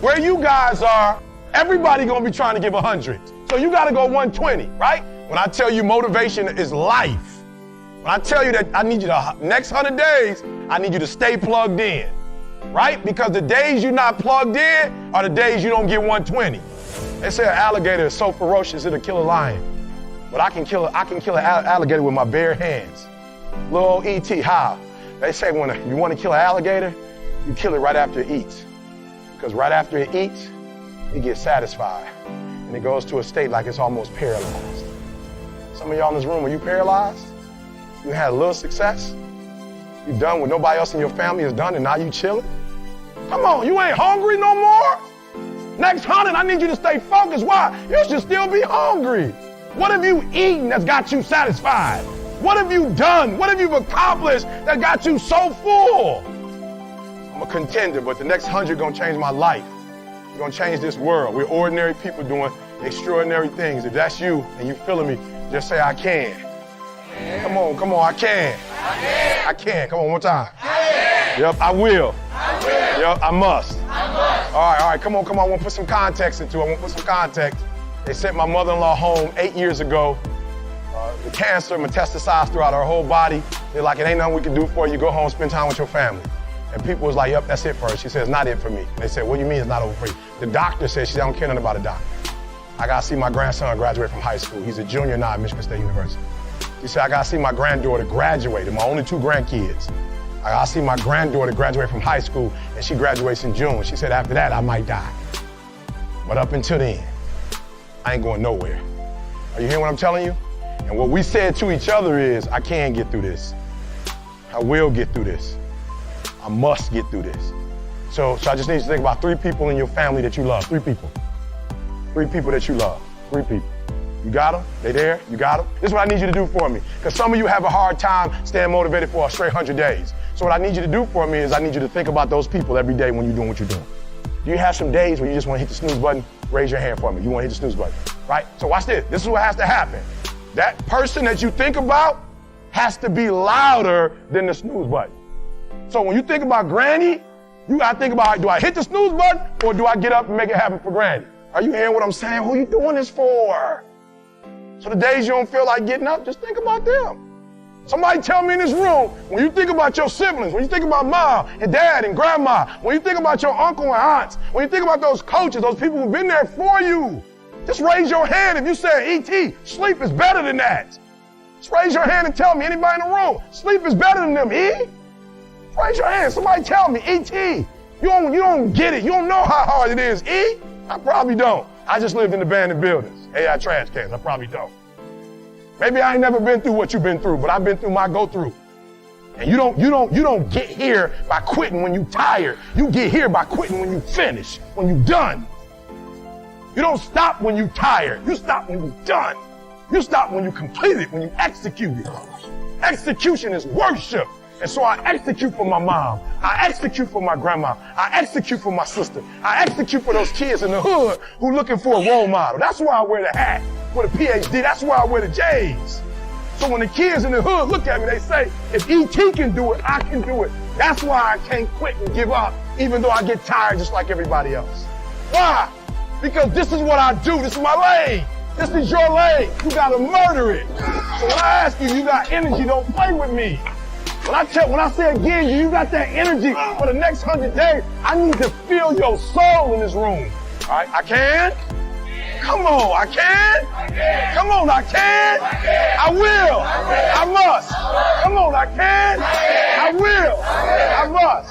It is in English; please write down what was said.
Where you guys are, everybody gonna be trying to give 100. So you gotta go 120, right? When I tell you motivation is life, when I tell you that I need you the next 100 days, I need you to stay plugged in, right? Because the days you're not plugged in are the days you don't get 120. They say an alligator is so ferocious it'll kill a lion. But I can kill an alligator with my bare hands. Little old E.T., how? They say when you want to kill an alligator, you kill it right after it eats. Because right after it eats, it gets satisfied. And it goes to a state like it's almost paralyzed. Some of y'all in this room, are you paralyzed? You had a little success? You done what nobody else in your family has done and now you chilling? Come on, you ain't hungry no more? Next 100, I need you to stay focused. Why? You should still be hungry. What have you eaten that's got you satisfied? What have you done? What have you accomplished that got you so full? I'm a contender, but the next 100 gonna change my life. It's gonna change this world. We're ordinary people doing extraordinary things. If that's you and you feeling me, just say, I can. Come on, I can. I can. Come on, one more time. Yep, I will. Yep, I must. All right, come on. I want to put some context into it. They sent my mother-in-law home 8 years ago. The cancer metastasized throughout her whole body. They're like, it ain't nothing we can do for you. Go home, spend time with your family. And people was like, yep, that's it for her. She said, it's not it for me. They said, what do you mean it's not over for you? The doctor said, she said, I don't care nothing about a doctor. I got to see my grandson graduate from high school. He's a junior now at Michigan State University. She said, I got to see my granddaughter graduate. And my only 2 grandkids. I got to see my granddaughter graduate from high school, and she graduates in June. She said, after that, I might die. But up until then, I ain't going nowhere. Are you hearing what I'm telling you? And what we said to each other is, I can get through this. I will get through this. I must get through this. So I just need you to think about 3 people in your family that you love. 3 people. 3 people that you love. 3 people. You got them? They there? You got them? This is what I need you to do for me. Because some of you have a hard time staying motivated for a straight 100 days. So what I need you to do for me is I need you to think about those people every day when you're doing what you're doing. Do you have some days where you just want to hit the snooze button? Raise your hand for me. You want to hit the snooze button, right? So watch this. This is what has to happen. That person that you think about has to be louder than the snooze button. So when you think about Granny, you got to think about, do I hit the snooze button or do I get up and make it happen for Granny? Are you hearing what I'm saying? Who are you doing this for? So the days you don't feel like getting up, just think about them. Somebody tell me in this room, when you think about your siblings, when you think about mom and dad and grandma, when you think about your uncle and aunts, when you think about those coaches, those people who've been there for you, just raise your hand if you say, E.T., sleep is better than that. Just raise your hand and tell me, anybody in the room, sleep is better than them, E? Raise your hand. Somebody tell me, E.T., you don't get it. You don't know how hard it is, E? I probably don't. I just lived in abandoned buildings. AI trash cans. I probably don't. Maybe I ain't never been through what you've been through, but I've been through my go-through. And you don't get here by quitting when you tired. You get here by quitting when you finish, when you done. You don't stop when you tired. You stop when you done. You stop when you complete it, when you execute it. Execution is worship. And so I execute for my mom. I execute for my grandma. I execute for my sister. I execute for those kids in the hood who looking for a role model. That's why I wear the hat with a PhD. That's why I wear the J's. So when the kids in the hood look at me, they say, if E.T. can do it, I can do it. That's why I can't quit and give up, even though I get tired just like everybody else. Why? Because this is what I do. This is my lane. This is your lane. You gotta murder it. So when I ask you, you got energy, don't play with me. When I say again, you got that energy for the next 100 days, I need to feel your soul in this room. All right, I can? Come on, I can? Come on, I can? I will. I must. Come on, I can? I will. I must.